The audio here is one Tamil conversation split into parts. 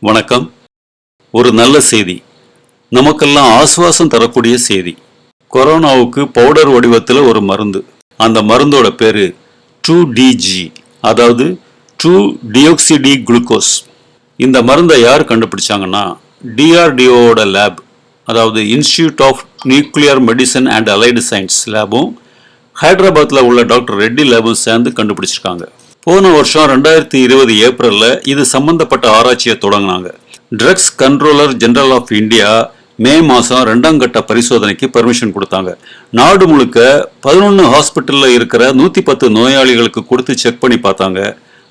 வணக்கம். ஒரு நல்ல செய்தி, நமக்கெல்லாம் ஆசுவாசம் தரக்கூடிய செய்தி. கொரோனாவுக்கு பவுடர் வடிவத்தில் ஒரு மருந்து. அந்த மருந்தோட பேரு 2DG, அதாவது 2 deoxy குளுக்கோஸ். இந்த மருந்தை யார் கண்டுபிடிச்சாங்கன்னா DRDOட லேப், அதாவது institute of nuclear medicine and allied science லேபும் ஹைதராபாத்தில் உள்ள dr.Reddy லேபும் சேர்ந்து கண்டுபிடிச்சிருக்காங்க. போன வருஷம் 2020 ஏப்ரலில் இது சம்பந்தப்பட்ட ஆராய்ச்சியை தொடங்கினாங்க. Drugs controller general of India மே மாதம் 2ஆம் கட்ட பரிசோதனைக்கு பர்மிஷன் கொடுத்தாங்க. நாடு முழுக்க 11 ஹாஸ்பிட்டலில் இருக்கிற 110 நோயாளிகளுக்கு கொடுத்து செக் பண்ணி பார்த்தாங்க.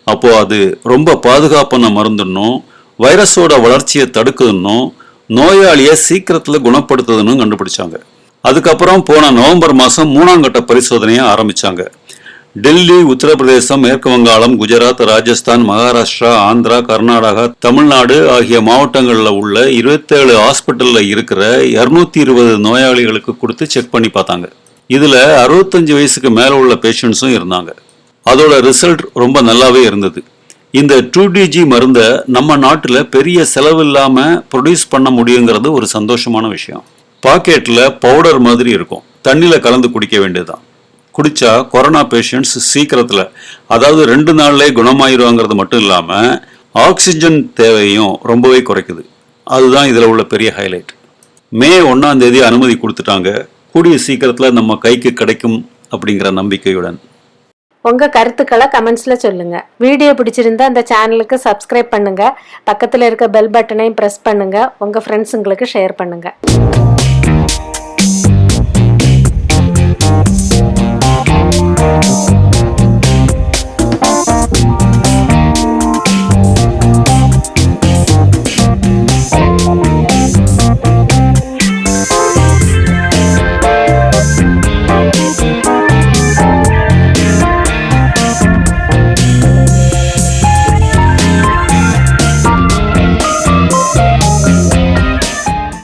அப்போது அது ரொம்ப பாதுகாப்பான மருந்துன்னும் வைரஸோட வளர்ச்சியை தடுக்குதுன்னும் நோயாளியை சீக்கிரத்தில் குணப்படுத்துதுன்னு கண்டுபிடிச்சாங்க. அதுக்கப்புறம் போன நவம்பர் மாதம் 3ஆம் கட்ட பரிசோதனையை ஆரம்பித்தாங்க. டெல்லி, உத்தரப்பிரதேசம், மேற்கு வங்காளம், குஜராத், ராஜஸ்தான், மகாராஷ்டிரா, ஆந்திரா, கர்நாடகா, தமிழ்நாடு ஆகிய மாவட்டங்களில் உள்ள 27 ஹாஸ்பிட்டலில் இருக்கிற 220 நோயாளிகளுக்கு கொடுத்து செக் பண்ணி பார்த்தாங்க. இதில் 65 வயசுக்கு மேலே உள்ள பேஷண்ட்ஸும் இருந்தாங்க. அதோட ரிசல்ட் ரொம்ப நல்லாவே இருந்தது. இந்த 2DG மருந்தை நம்ம நாட்டில் பெரிய செலவு இல்லாமல் ப்ரொடியூஸ் பண்ண முடியுங்கிறது ஒரு சந்தோஷமான விஷயம். பாக்கெட்டில் பவுடர் மாதிரி இருக்கும், தண்ணியில் கலந்து குடிக்க வேண்டியதுதான். குடித்தா கொரோனா பேஷண்ட்ஸ் சீக்கிரத்தில், அதாவது 2 நாள்லேயே குணமாயிருவாங்கிறது மட்டும் இல்லாமல் ஆக்சிஜன் தேவையும் ரொம்பவே குறைக்குது. அதுதான் இதில் உள்ள பெரிய ஹைலைட். மே 1ஆம் தேதி அனுமதி கொடுத்துட்டாங்க. கூடிய சீக்கிரத்தில் நம்ம கைக்கு கிடைக்கும் அப்படிங்கிற நம்பிக்கையுடன். உங்க கருத்துக்களை கமெண்ட்ஸ்ல சொல்லுங்க. வீடியோ பிடிச்சிருந்தா அந்த சேனலுக்கு சப்ஸ்கிரைப் பண்ணுங்க. பக்கத்தில் இருக்க பெல் பட்டனையும் பிரஸ் பண்ணுங்க. உங்க ஃப்ரெண்ட்ஸுங்களுக்கு ஷேர் பண்ணுங்க.